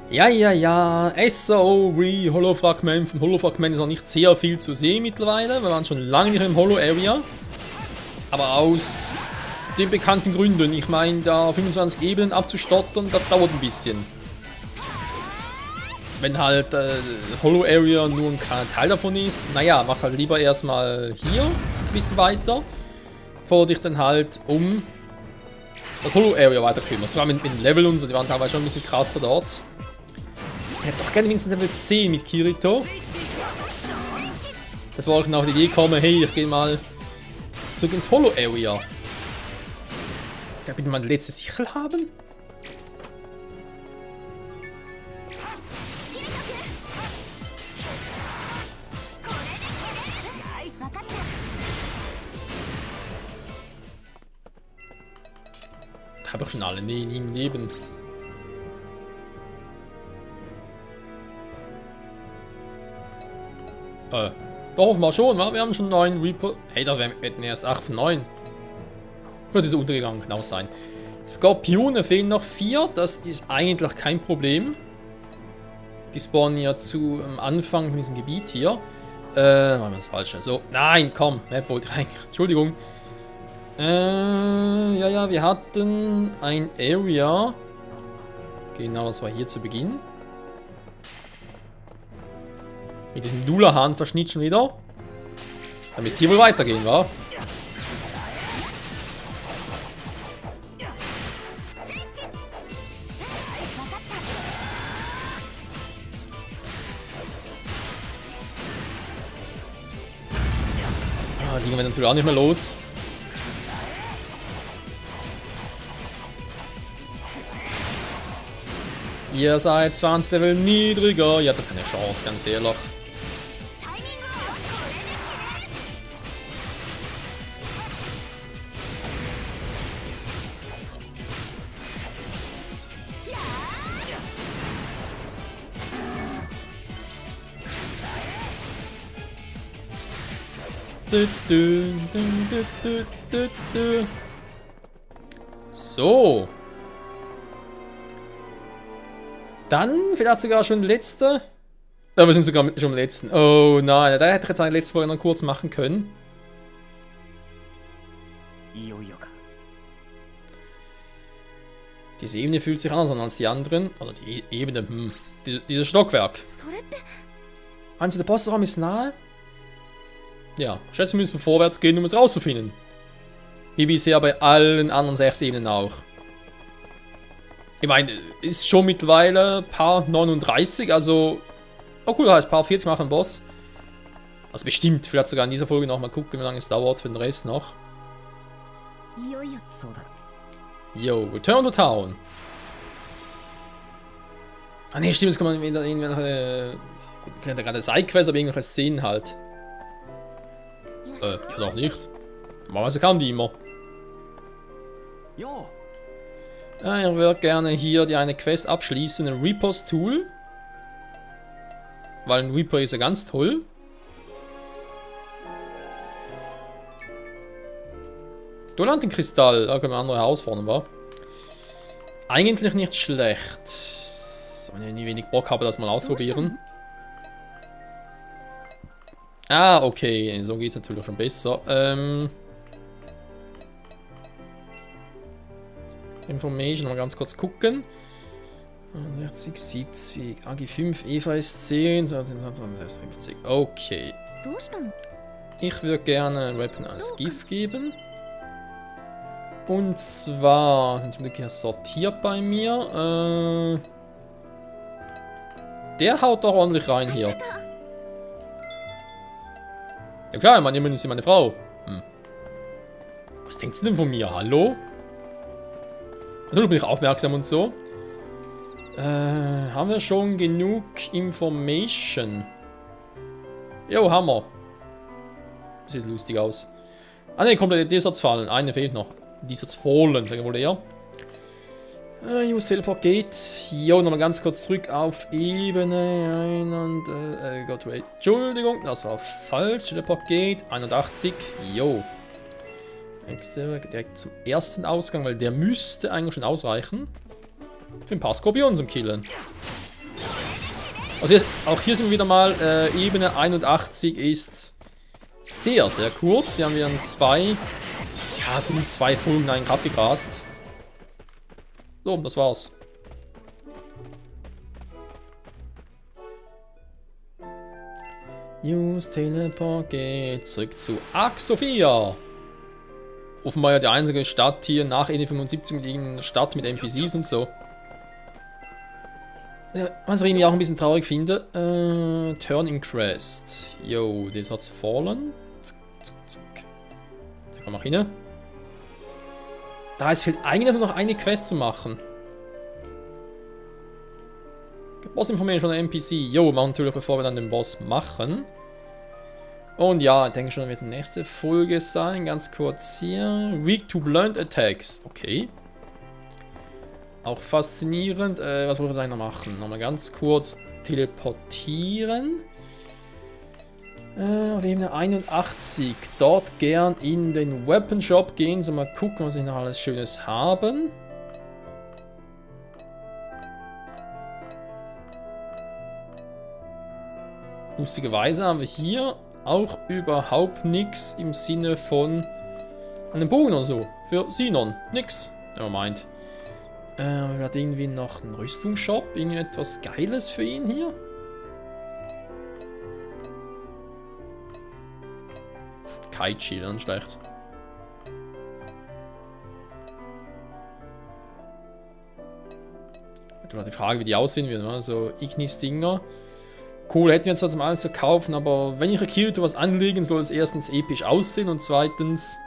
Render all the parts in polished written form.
Ja, SOE, Holofragment. Vom Holofragment ist auch nicht sehr viel zu sehen mittlerweile. Wir waren schon lange nicht im Holo-Area. Aber aus den bekannten Gründen. Ich meine, da 25 Ebenen abzustottern, das dauert ein bisschen. Wenn halt Holo-Area nur ein Teil davon ist, naja, mach's halt lieber erstmal hier ein bisschen weiter, bevor dich dann halt um das Holo-Area weiter kümmerst. Das war mit dem Level und so, die waren teilweise schon ein bisschen krasser dort. Ich hätte doch gerne mindestens Level 10 mit Kirito. Bevor ich noch auf die Idee komme, hey, ich gehe mal zurück ins Holo-Area. Ich bitte meine letzte Sichel haben? Da habe ich schon alle nie im Leben. Doch, offenbar schon, wa? Wir haben schon 9 Reaper. Hey, das wären erst 8 von 9. Wird dieser untergegangen, genau sein. Skorpione fehlen noch 4. Das ist eigentlich kein Problem. Die spawnen ja zu am Anfang von diesem Gebiet hier. Machen wir das Falsche. So, nein, komm, Map wollte ich eigentlich. Entschuldigung. Ja, wir hatten ein Area. Genau, das war hier zu Beginn. Mit diesem Nula-Hahn-Verschnitt schon wieder. Dann müsste hier wohl weitergehen, wa? Ah, die gehen wir natürlich auch nicht mehr los. Ihr seid 20 Level niedriger. Ihr habt keine Chance, ganz ehrlich. So. Dann vielleicht sogar schon letzte. Wir sind sogar schon am letzten. Oh nein, da hätte ich jetzt eine letzte Folge noch kurz machen können. Diese Ebene fühlt sich anders an als die anderen. Oder die Ebene, dieses Stockwerk. Meinst du, der Bossraum ist nahe? Ja, ich schätze, wir müssen vorwärts gehen, um es rauszufinden. Wie bisher bei allen anderen 6 Ebenen auch. Ich meine, ist schon mittlerweile Paar 39, also... Oh cool, heißt Paar 40 machen Boss. Also bestimmt, vielleicht sogar in dieser Folge nochmal gucken, wie lange es dauert für den Rest noch. Yo, Return to Town. Ah ne, stimmt, jetzt kann man irgendwelche... Gut, vielleicht gerade Sidequests, aber irgendwelche Szenen halt. Noch nicht. Normalerweise kann die immer. Ich würde gerne hier die eine Quest abschließen, ein Reapers Tool. Weil ein Reaper ist ja ganz toll. Dolantenkristall, da können wir andere herausfordern, wa? Eigentlich nicht schlecht. Wenn ich nie wenig Bock habe, das mal ausprobieren. Ah, okay, so geht es natürlich schon besser. Information, mal ganz kurz gucken. 60, 70, AG5, Eva ist 10, 50. Okay. Ich würde gerne ein Weapon als Gift geben. Und zwar sind sie hier sortiert bei mir. Der haut doch ordentlich rein hier. Ja klar, man, immerhin ist sie meine Frau. Was denkt sie denn von mir? Hallo? Natürlich bin ich aufmerksam und so. Haben wir schon genug Information? Jo, haben wir. Sieht lustig aus. Ah ne, komplett Desertsfallen. Eine fehlt noch. Desertsfallen, sagen wir wohl eher. Use Teleport geht. Jo, nochmal ganz kurz zurück auf Ebene 1 und... Gott, wait. Entschuldigung, das war falsch. Teleport geht. 81. Jo. Nächste, direkt zum ersten Ausgang, weil der müsste eigentlich schon ausreichen. Für ein paar Skorpione zum Killen. Also jetzt, auch hier sind wir wieder mal, Ebene 81 ist sehr, sehr kurz. Die haben wir in gut 2 Folgen eigentlich abgegrast. So, das war's. Use Teleport geht zurück zu Ark Sophia. Offenbar ja die einzige Stadt hier nach Ende 75 mit irgendeiner Stadt mit NPCs und so. Ja, was ich irgendwie auch ein bisschen traurig finde. Turning Crest. Yo, das hat's fallen. Zack, zack, zack. Da kommen wir hin. Da es fehlt eigentlich nur noch eine Quest zu machen. Boss Information von der NPC. Jo, machen natürlich, bevor wir dann den Boss machen. Und ja, ich denke schon, wird die nächste Folge sein. Ganz kurz hier. Weak to Blunt Attacks. Okay. Auch faszinierend. Was wollen wir eigentlich noch machen? Nochmal ganz kurz teleportieren. Auf Ebene 81. Dort gern in den Weapon Shop gehen. So, mal gucken, was wir noch alles Schönes haben. Lustigerweise haben wir hier auch überhaupt nichts im Sinne von einem Bogen oder so. Für Sinon. Nix. Nevermind. Wir hatten irgendwie noch einen Rüstungsshop. Irgendetwas Geiles für ihn hier. Kaichi, dann schlecht. Die Frage, wie die aussehen werden. Also Ignis-Dinger. Cool, hätten wir jetzt zum alles zu kaufen, aber wenn ich Kirito was anlegen, soll es erstens episch aussehen und zweitens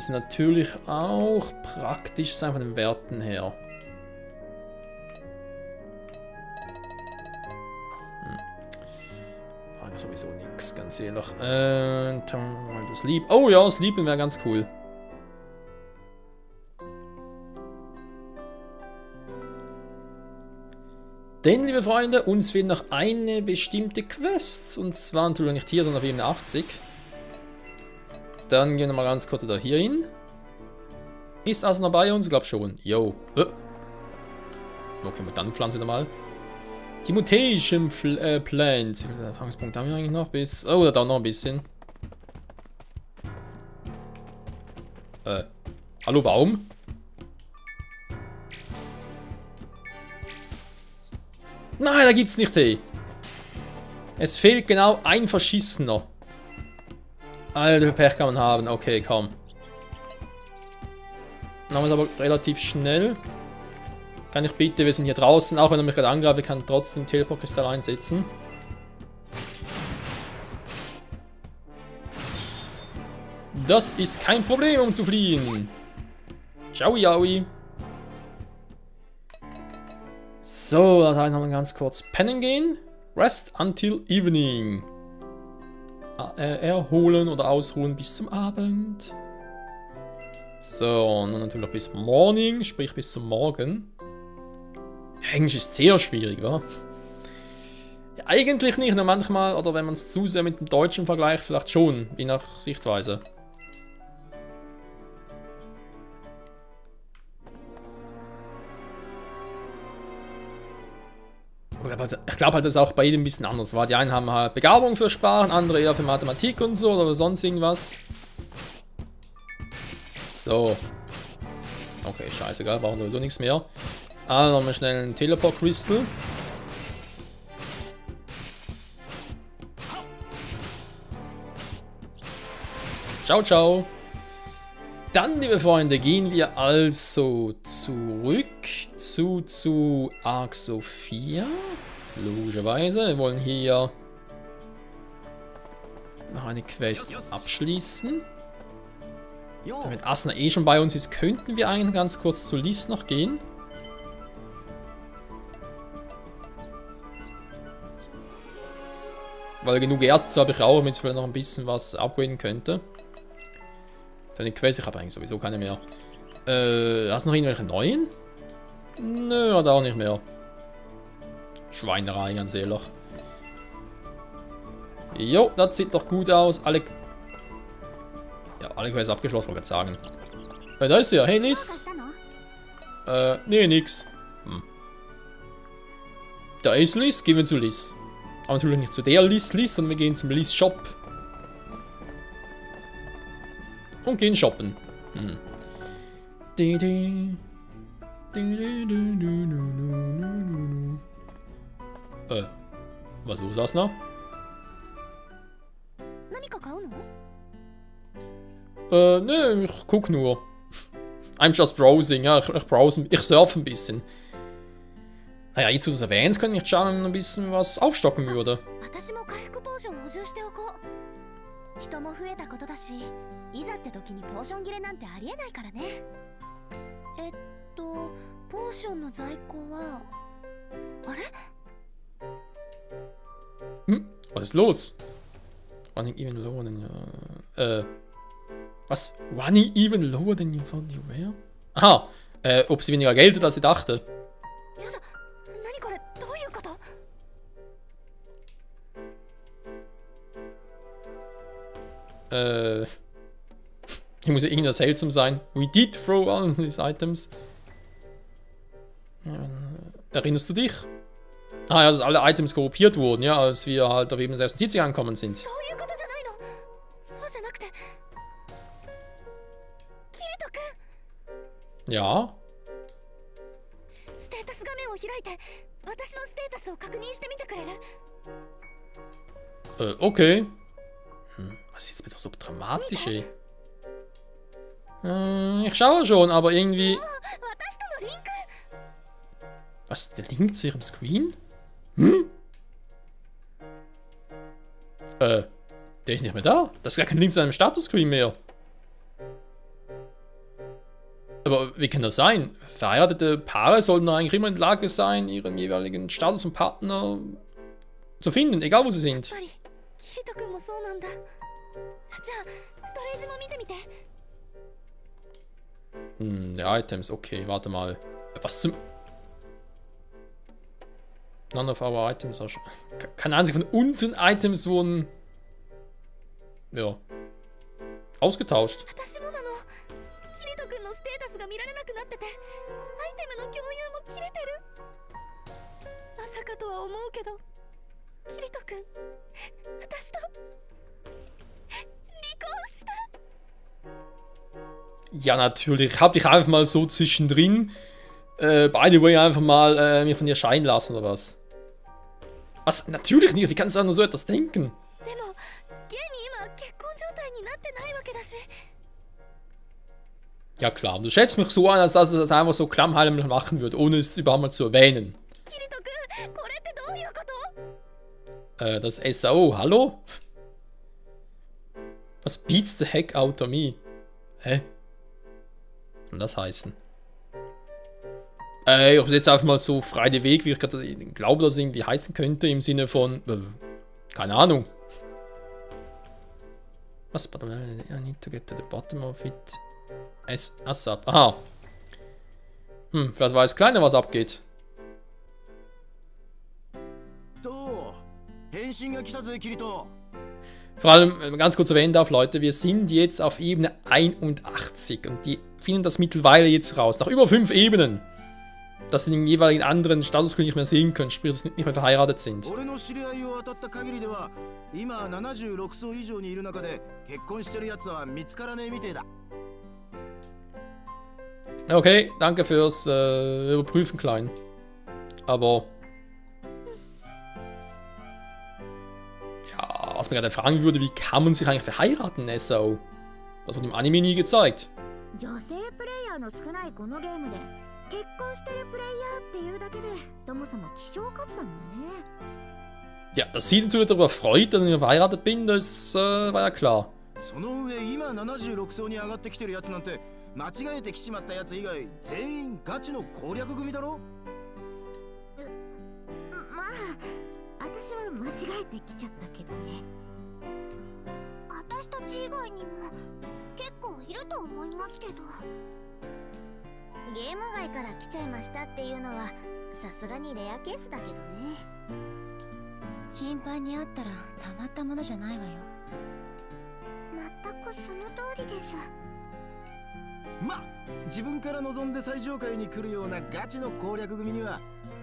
natürlich auch praktisch sein von den Werten her. Frage sowieso nichts, ganz ehrlich. Sleep. Oh ja, Sleepen wäre ganz cool. Denn, liebe Freunde, uns fehlt noch eine bestimmte Quest. Und zwar natürlich nicht hier, sondern auf Ebene 80. Dann gehen wir mal ganz kurz da hier hin. Ist also noch bei uns? Ich glaube schon. Yo. Okay, dann pflanzen wir mal. Die Mutation Plant. Erfahrungspunkt haben wir eigentlich noch bis... Oh, da dauert noch ein bisschen. Hallo Baum? Nein, da gibt's nicht, hey. Es fehlt genau ein Verschissener. Alter, Pech kann man haben. Okay, komm. Dann haben wir es aber relativ schnell. Kann ich bitte, wir sind hier draußen. Auch wenn er mich gerade angreift, kann trotzdem Teleport-Kristall einsetzen. Das ist kein Problem, um zu fliehen. Ciao, yaoi. So, das heißt, nochmal ganz kurz pennen gehen. Rest until evening. Erholen oder ausruhen bis zum Abend. So, und dann natürlich noch bis morning, sprich bis zum Morgen. Englisch ist sehr schwierig, wa? Ja, eigentlich nicht, nur manchmal, oder wenn man es zu sehr mit dem Deutschen vergleicht, vielleicht schon, je nach Sichtweise. Ich glaube halt, das ist auch bei jedem ein bisschen anders war. Die einen haben halt Begabung für Sprachen, andere eher für Mathematik und so oder sonst irgendwas. So. Okay, scheißegal, brauchen sowieso nichts mehr. Also nochmal schnell einen Teleport Crystal. Ciao, ciao. Dann, liebe Freunde, gehen wir also zurück zu Ark Sophia. Logischerweise. Wir wollen hier noch eine Quest abschließen. Damit Asna eh schon bei uns ist, könnten wir eigentlich ganz kurz zu Liz noch gehen. Weil genug Erze habe ich auch, damit ich vielleicht noch ein bisschen was upgraden könnte. Deine Quest, ich habe eigentlich sowieso keine mehr. Hast du noch irgendwelche neuen? Nö, hat auch nicht mehr. Schweinerei, ganz ehrlich. Jo, das sieht doch gut aus. Alle Quests abgeschlossen, wollte ich gerade sagen. Da ist sie ja. Hey, Liz. Nee, nix. Da ist Liz, gehen wir zu Liz. Aber natürlich nicht zu der Liz, sondern wir gehen zum Liz Shop. Und gehen shoppen. Hm. Was ist los, Asna? Ne, ich guck nur. I'm just browsing, ja, ich browse, ich surfe ein bisschen. Naja, jetzt, wo du es erwähnst, könnte ich schauen, ein bisschen was aufstocken würde. Was ist los? Running even lower than you. Was? Running even lower than you thought you were? Aha, ob sie weniger Geld hat, als sie dachte. Hier muss ja irgendwas seltsam sein. We did throw all these items. Erinnerst du dich? Ah ja, dass alle Items korruptiert wurden, ja, als wir halt auf Ebene 76 angekommen sind. Ja. Okay. Was ist jetzt wieder so dramatisch, ey? Ich schaue schon, aber irgendwie... Was? Der Link zu ihrem Screen? Der ist nicht mehr da. Das ist gar kein Link zu einem Status-Screen mehr. Aber wie kann das sein? Verheiratete Paare sollten eigentlich immer in der Lage sein, ihren jeweiligen Status und Partner zu finden, egal wo sie sind. Die Items, okay, warte mal. Was zum... None of our items are... Keine einzige von unseren Items wurden... Ja. Ausgetauscht. Ja, natürlich. Hab dich einfach mal so zwischendrin. By the way, einfach mal mich von ihr scheiden lassen, oder was? Was? Natürlich nicht. Wie kannst du auch nur so etwas denken? Ja klar, du schätzt mich so an, als dass er das einfach so klammheimlich machen würde, ohne es überhaupt mal zu erwähnen. Das SAO, hallo? Was beats the heck out of me? Hä? Was kann das heißen? Ich habe jetzt einfach mal so frei den Weg, wie ich gerade glaube, dass es irgendwie heißen könnte, im Sinne von, keine Ahnung. Was? I need to get to the bottom of it. ASAP. Aha. Vielleicht weiß keiner, was abgeht. Vor allem, wenn man ganz kurz erwähnen darf, Leute, wir sind jetzt auf Ebene 81 und die finden das mittlerweile jetzt raus. Nach über 5 Ebenen. Dass sie den jeweiligen anderen Status nicht mehr sehen können, sprich, dass sie nicht mehr verheiratet sind. Okay, danke fürs Überprüfen, Klein. Aber... Ja, was mir gerade fragen würde, wie kann man sich eigentlich verheiraten, SAO? Das wurde im Anime nie gezeigt. Ja, dass sie dazu darüber freut, dass ich verheiratet bin, das war ja klar.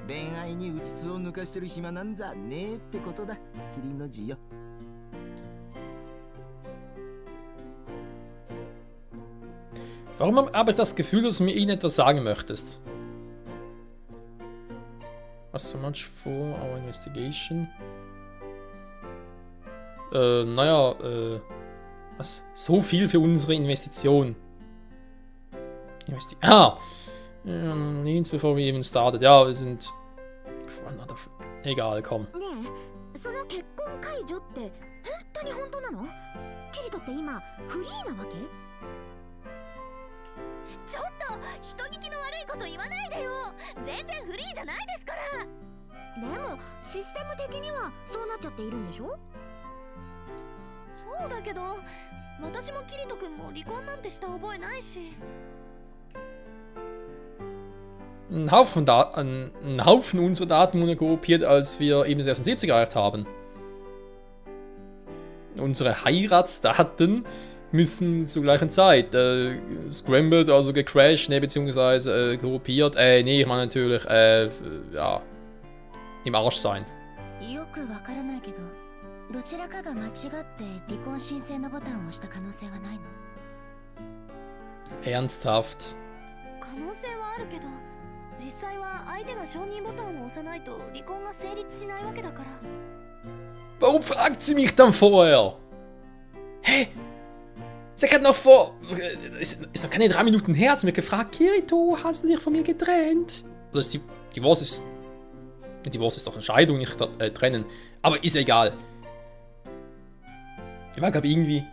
恋愛にうつつを抜かしてる暇なんざねえってことだ、キリンの字よ。Warum habe ich das Gefühl, dass du mir irgendetwas sagen möchtest? Was so much for our investigation? Naja, was? So viel für unsere Investition. Nichts bevor wir even started. Ja, wir sind... Egal, komm. その結婚解除って本当なの？キリトって今フリーなわけ？ちょっと人聞きの悪いこと言わないでよ。全然フリーじゃないですから。でもシステム的にはそうなっちゃっているんでしょ？そうだけど、私もキリト君も離婚なんてした覚えないし。Ein Haufen unserer Daten wurden korrumpiert, als wir eben 76 erreicht haben. Unsere Heiratsdaten müssen zur gleichen Zeit scrambled, also gecrashed, ne, beziehungsweise korrumpiert, nee, ich meine natürlich, ja, im Arsch sein. Ernsthaft? 実際は相手が承認ボタンを押さないと離婚が成立しないわけだから。Warum fragt sie mich dann vorher? Hä? Sie hat noch vor... Ist noch keine 3 Minuten her, hat sie mich gefragt, Kirito, hast du dich von mir getrennt? Oder ist die Divorce ist... Divorce ist doch eine Scheidung, nicht trennen. Aber ist egal. Ich war glaube irgendwie...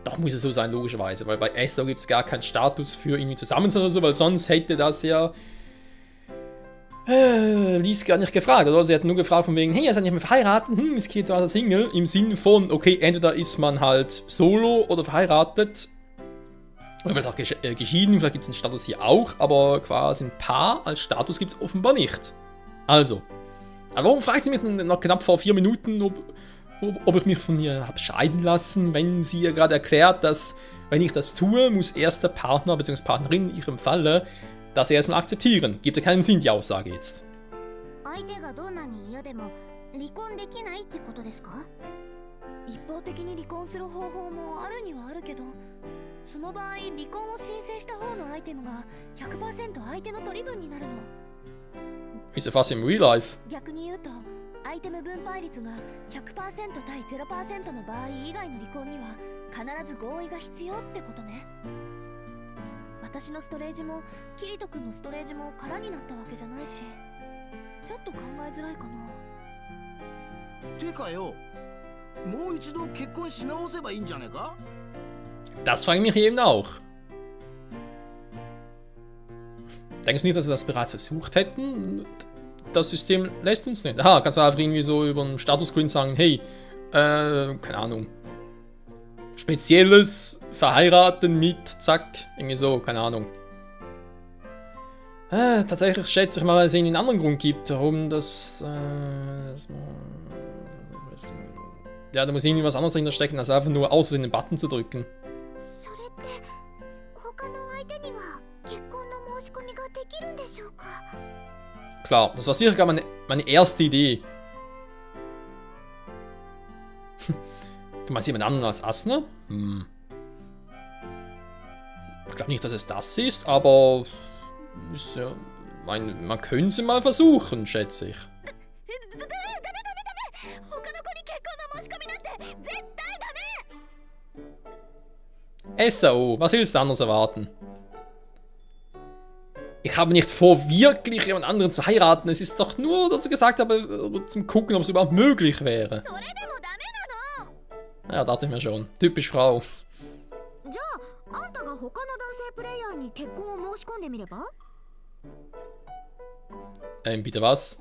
Doch muss es so sein, logischerweise, weil bei ESO gibt es gar keinen Status für irgendwie zusammen oder so, weil sonst hätte das ja Lies gar nicht gefragt, oder? Sie hat nur gefragt von wegen, hey, ihr seid nicht mehr verheiratet, ist Kirito also Single, im Sinne von, okay, entweder ist man halt solo oder verheiratet, oder vielleicht auch geschieden, vielleicht gibt es einen Status hier auch, aber quasi ein Paar als Status gibt es offenbar nicht. Also, aber warum fragt sie mich noch knapp vor 4 Minuten, ob ich mich von ihr habe scheiden lassen, wenn sie ja gerade erklärt, dass, wenn ich das tue, muss erst der Partner bzw. Partnerin in ihrem Falle das erstmal akzeptieren. Gibt ja keinen Sinn, die Aussage jetzt. Ist ja fast im Real Life. アイテム分配率が 100% 対 0% の場合以外の離婚には必ず合意が必要ってことね。私のストレージもキリト君のストレージも空になったわけじゃないし、ちょっと考えづらいかな。てかよ、もう一度結婚し直せばいいんじゃねえか? Das frage ich mich eben auch. Denkst du nicht, dass wir das bereits versucht hätten? Das System lässt uns nicht. Aha, kannst du einfach irgendwie so über einen Status-Screen sagen, hey, keine Ahnung, spezielles Verheiraten mit, zack, irgendwie so, keine Ahnung. Tatsächlich schätze ich mal, dass es einen anderen Grund gibt, warum das, ja, da muss irgendwie was anderes dahinter stecken, als einfach nur außer den Button zu drücken. Klar, das war sicher meine erste Idee. Du meinst jemand anderen als Asuna? Ich glaube nicht, dass es das ist, aber ist ja, man könnte es mal versuchen, schätze ich. SAO, was willst du anders erwarten? Ich habe nicht vor, wirklich jemand anderen zu heiraten. Es ist doch nur, dass ich gesagt habe, zum Gucken, ob es überhaupt möglich wäre. Ja, dachte ich mir schon. Typisch Frau. Bitte was?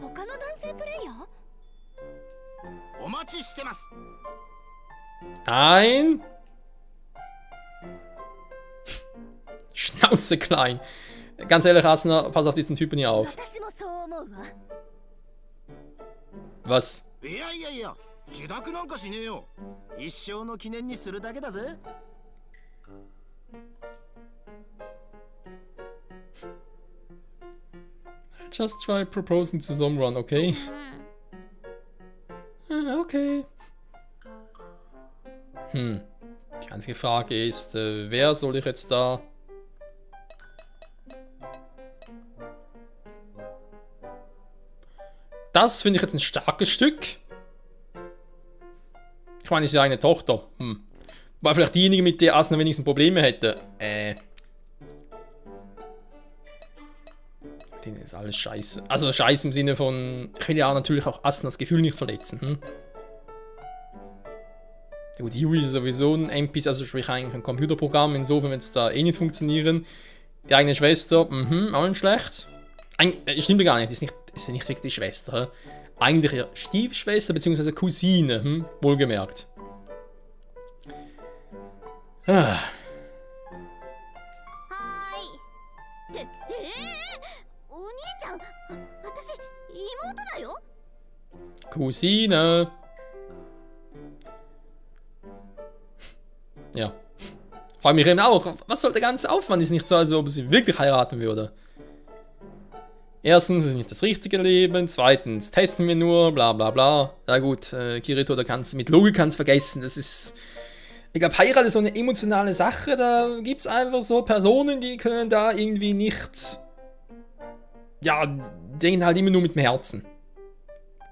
Nein! Schnauze klein. Ganz ehrlich, Asuna, pass auf diesen Typen hier auf. Was? Just try proposing to someone, okay? うん Okay. Die einzige Frage ist, wer soll ich jetzt da... Das finde ich jetzt ein starkes Stück. Ich meine, es ist ja eine Tochter. War vielleicht diejenige, mit der Asuna wenigstens Probleme hätte. Denen ist alles scheiße. Also scheiße im Sinne von... Ich will ja natürlich auch Asunas Gefühl nicht verletzen. Gut, Yui ist sowieso ein NPC, also sprich eigentlich ein Computerprogramm. Insofern wird es da eh nicht funktionieren. Die eigene Schwester, auch nicht schlecht. Stimmt gar nicht, ist nicht wirklich Schwester. Eigentlich ja Stiefschwester bzw. Cousine, wohlgemerkt. Ah. はーいってお兄ちゃん私妹だよ Cousine. Ja. Frage mich eben auch, was soll der ganze Aufwand? Ist nicht so, als ob sie wirklich heiraten würde. Erstens ist nicht das richtige Leben, zweitens testen wir nur, bla bla bla. Ja gut, Kirito, da kannst du mit Logik kannst vergessen, das ist... Ich glaube, Heirat ist so eine emotionale Sache, da gibt es einfach so Personen, die können da irgendwie nicht... Ja, denken halt immer nur mit dem Herzen.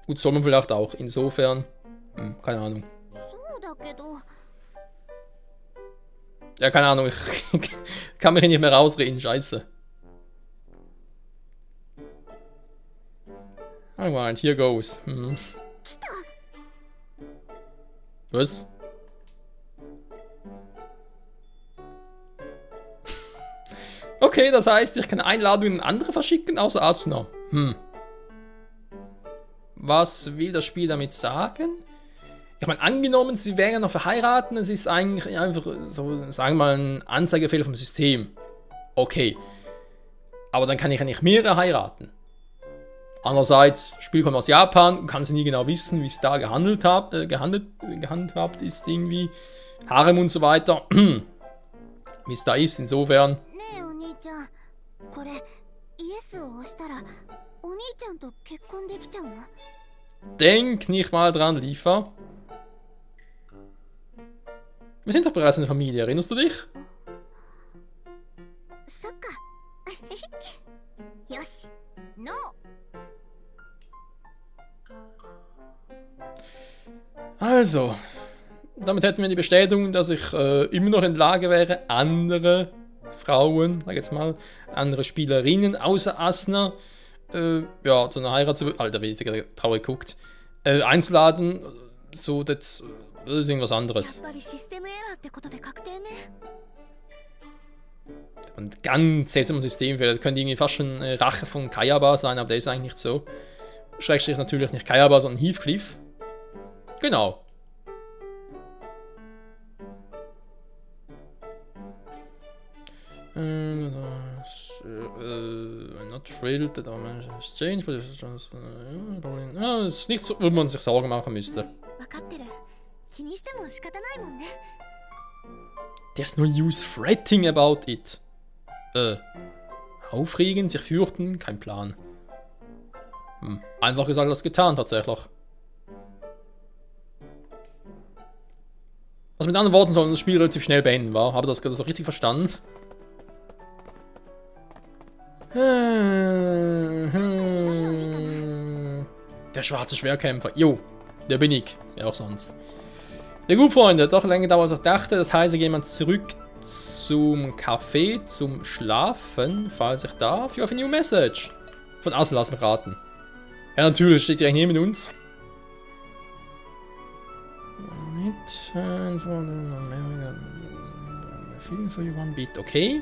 Gut, soll man vielleicht auch, insofern... keine Ahnung. そうだけど Ja, keine Ahnung, ich kann mich hier nicht mehr rausreden, scheiße. Alright, here goes. 来た Was? Okay, das heißt, ich kann Einladungen an andere verschicken, außer Asuna. Was will das Spiel damit sagen? Ich meine, angenommen, sie wären noch verheiratet, es ist eigentlich einfach so, sagen wir mal, ein Anzeigefehler vom System. Okay. Aber dann kann ich ja nicht mehrere heiraten. Andererseits, das Spiel kommt aus Japan, kann sie nie genau wissen, wie es da gehandhabt ist, irgendwie. Harem und so weiter. Wie es da ist, insofern. ねえお兄ちゃんこれイエスを押したらお兄ちゃんと結婚できちゃうの Denk nicht mal dran, Liefer. Wir sind doch bereits eine Familie, erinnerst du dich? そっかよしノー Also, damit hätten wir die Bestätigung, dass ich immer noch in der Lage wäre, andere Frauen, sag jetzt mal, andere Spielerinnen außer Asuna, ja, zu einer Heirat zu... Alter, wie sie gerade traurig guckt. Einzuladen, so, das ist irgendwas や anderes. っぱりシステムエラーってことで確定ね Und ganz seltsames Systemfehler. Das könnte irgendwie fast schon eine Rache von Kayaba sein, aber der ist eigentlich nicht so. Schrägstrich natürlich nicht Kayaba, sondern Heathcliff. Genau. Not thrilled that our manager has changed, but it's nicht so, wo man sich Sorgen machen müsste. 分かってる気にしても仕方ないもんね There's no use fretting about it. Aufregen, sich fürchten, kein Plan. Einfach gesagt, das getan tatsächlich. Also mit anderen Worten soll das Spiel relativ schnell beenden, war? Habe das gerade so richtig verstanden? Der schwarze Schwerkämpfer. Jo, der bin ich. Wer auch sonst. Ja gut, Freunde, doch länger dauert als ich dachte. Das heißt, ich gehe mal zurück zum Café, zum Schlafen, falls ich darf. You have a new message. Von außen, lass mich raten. Ja, natürlich, steht ja neben uns. Feelings for you one bit, okay.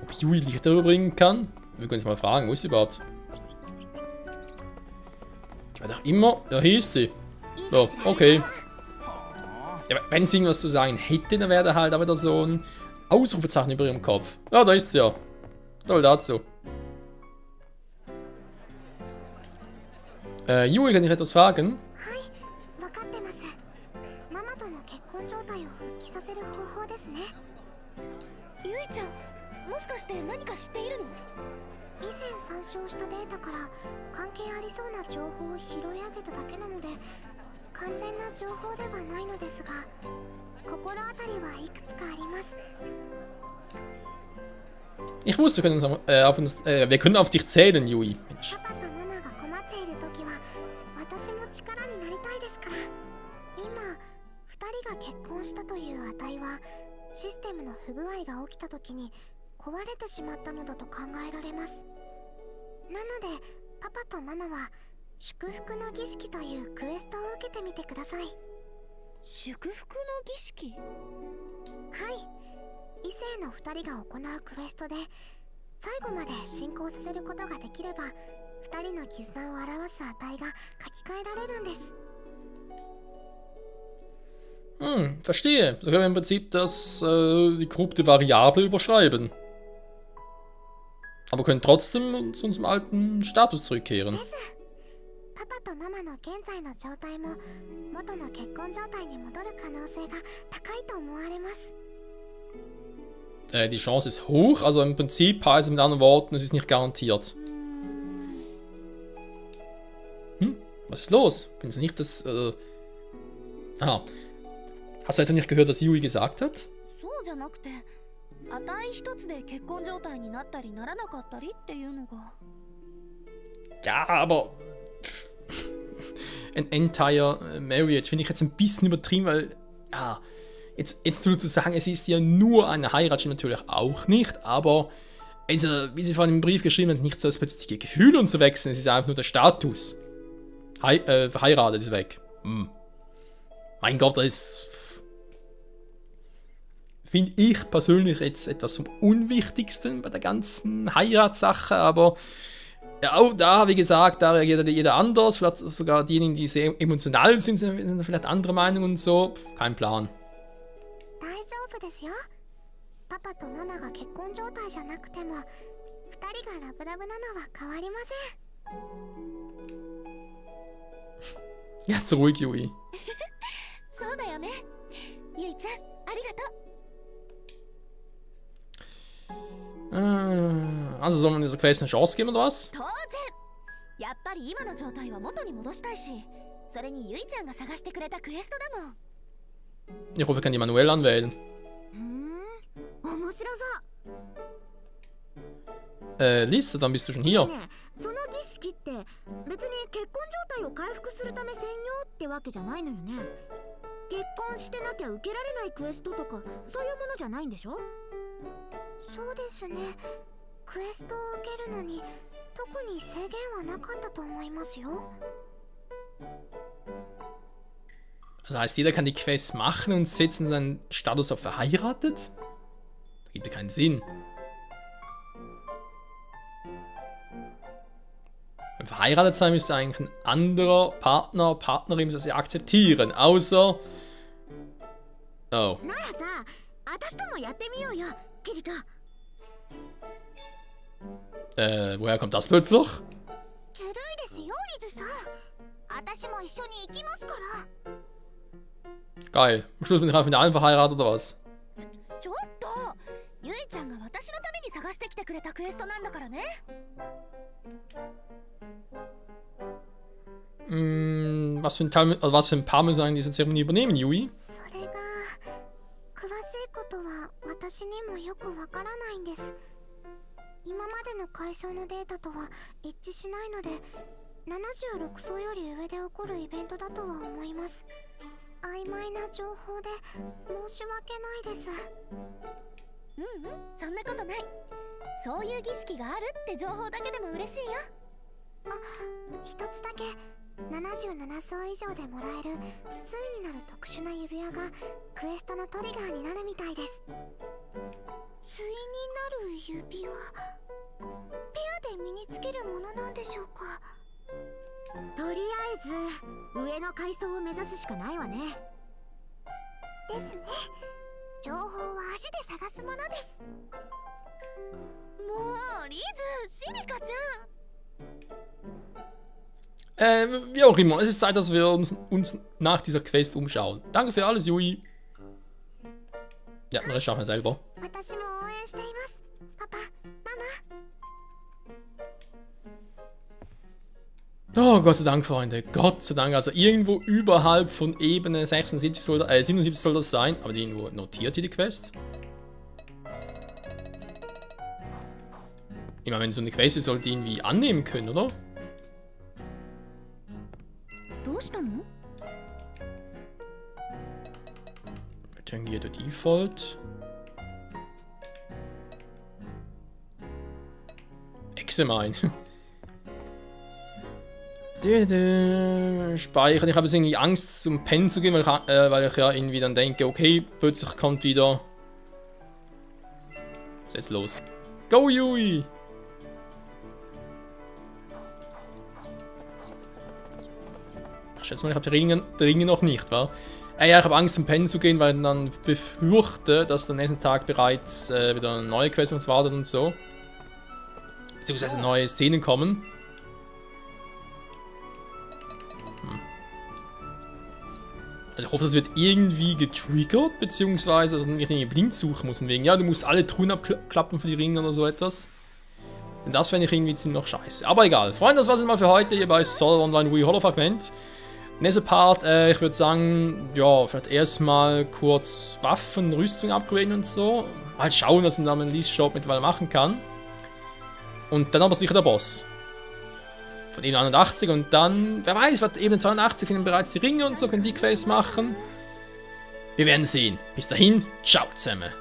Ob Yui Licht darüber bringen kann? Wir können uns mal fragen, wo ist sie überhaupt? Ich werde auch immer. Da hieß sie. So, okay. Ja, wenn sie irgendwas zu sagen hätte, dann wäre da halt aber wieder so ein Ausrufezeichen über ihrem Kopf. Ja, da ist sie ja. Toll dazu. Yui, kann ich etwas fragen? 分かってますママとの結婚状態を復帰させる方法ですねゆいちゃんもしかして何か知っているの？以前参照したデータから関係ありそうな情報を拾い上げただけなので完全な情報ではないのですが心当たりはいくつかあります。 Ich wusste, wir können auf dich zählen, Yui. Mensch. パパとママが困っている時は私も力になりたいですから。今2人が結婚したという値はシステムの不具合が起きた時に壊れてしまったのだと考えられます。なのでパパとママは祝福の儀式というクエストを受けてみてください。祝福の儀式？はい、異性の2人が行うクエストで最後まで進行させることができれば2人の絆を表す値が書き換えられるんです。 Verstehe. So können wir im Prinzip die korrupte Variable überschreiben. Aber können trotzdem zu unserem alten Status zurückkehren. パパとママの現在の状態も元の結婚状態に戻る可能性が高いと思われます。 Die Chance ist hoch, also im Prinzip heißt es mit anderen Worten, es ist nicht garantiert. Was ist los? Findest du nicht, dass... Aha. Hast du etwa nicht gehört, was Yui gesagt hat? そうじゃなくて、値一つで結婚状態になったりならなかったりっていうのが。 Ja, aber... Ein Entire Marriage finde ich jetzt ein bisschen übertrieben, weil... Ja, jetzt nur zu sagen, es ist ja nur eine Heirat, stimmt natürlich auch nicht, aber... Also, wie sie vorhin im Brief geschrieben hat, nicht so das plötzliche Gefühl und zu wechseln, es ist einfach nur der Status. Verheiratet ist weg. Mein Gott, das ist... Finde ich persönlich jetzt etwas vom Unwichtigsten bei der ganzen Heiratssache, aber ja, auch da, wie gesagt, da reagiert jeder anders, vielleicht sogar diejenigen, die sehr emotional sind, sind vielleicht andere Meinung und so, kein Plan. 大丈夫ですよ。パパとママが結婚状態じゃなくても2人がラブラブなのは変わりません。 Jetzt ruhig, Yui. そうだよね。ゆいちゃん、ありがとう。 Also soll man dieser Quest eine Chance geben oder was? 当然。やっぱり今の状態は元に戻したいし、それにゆいちゃんが探してくれたクエストだもん。 Ich hoffe, ich kann die manuell anwählen. 面白そう。 Lisa, dann bist du schon hier. ねえ、その儀式って別に結婚状態を回復するため専用ってわけじゃないのよね。結婚してなきゃ受けられないクエストとかそういうものじゃないんでしょ？そうですね。クエストを受けるのに特に制限はなかったと思いますよ。 Das heißt, jeder kann die Quest machen und setzen seinen Status auf verheiratet? Das gibt ja keinen Sinn. Beim verheiratet sein müsste eigentlich ein anderer Partner, Partnerin das ja akzeptieren, außer... Oh. ならさ、私ともやってみようよ、キリト。 Woher kommt das plötzlich? ずるいですよ、リズさん。私も一緒に行きますから。 Geil. Am Schluss bin ich einfach mit allen verheiratet oder was? ちょっと、ゆいちゃんが私のために探してきてくれたクエストなんだからね。Was für ein Paar müssen eigentlich diese Zeremonie übernehmen, Yui? それが詳しいことは私にもよくわからないんです。今までの解消のデータとは一致しないので76層より上で起こるイベントだとは思います。曖昧な情報で申し訳ないです。そんなことない。そういう儀式があるって情報だけでも嬉しいよ。あ、一つだけ77層以上でもらえる対になる特殊な指輪がクエストのトリガーになるみたいです。対になる指輪、ペアで身につけるものなんでしょうか。とりあえず上の階層を目指すしかないわね。ですね。情報は足で探すものです。もうリズ、シリカちゃん。Wie auch immer, es ist Zeit, dass wir uns nach dieser Quest umschauen. Danke für alles, Yui. Ja, das schaffen wir selber. 私も応援しています、パパ。Oh, Gott sei Dank, Freunde. Gott sei Dank. Also irgendwo überhalb von Ebene 76 soll, 77 soll das sein. Aber die irgendwo notiert hier die Quest. Ich meine, wenn so eine Quest ist, sollte die irgendwie annehmen können, oder? Tangierte Default. Examine. Speichern. Ich habe jetzt irgendwie Angst, zum Pennen zu gehen, weil ich ja irgendwie dann denke, okay, plötzlich kommt wieder. Was ist jetzt los? Go, Yui! Ich schätze mal, ich habe die Ringe noch nicht, wa? Ja, ich habe Angst, zum Pennen zu gehen, weil ich dann befürchte, dass am nächsten Tag bereits wieder eine neue Quest uns wartet und so. Beziehungsweise neue Szenen kommen. Also ich hoffe, das wird irgendwie getriggert, beziehungsweise dass man nicht irgendwie blind suchen muss. Und wegen, ja, du musst alle Truhen abklappen für die Ringe oder so etwas. Denn das fände ich irgendwie ziemlich scheiße. Aber egal. Freunde, das war's mal für heute hier bei Sword Art Online Wii Holofragment. Nächster Part, ich würde sagen, ja, vielleicht erstmal kurz Waffen, Rüstung upgraden und so. Halt schauen, was man da im Release Shop mittlerweile machen kann. Und dann aber sicher der Boss. Von Ebene 81 und dann, wer weiß, was Ebene 82 finden bereits die Ringe und so, können die Quests machen. Wir werden sehen. Bis dahin, ciao zusammen.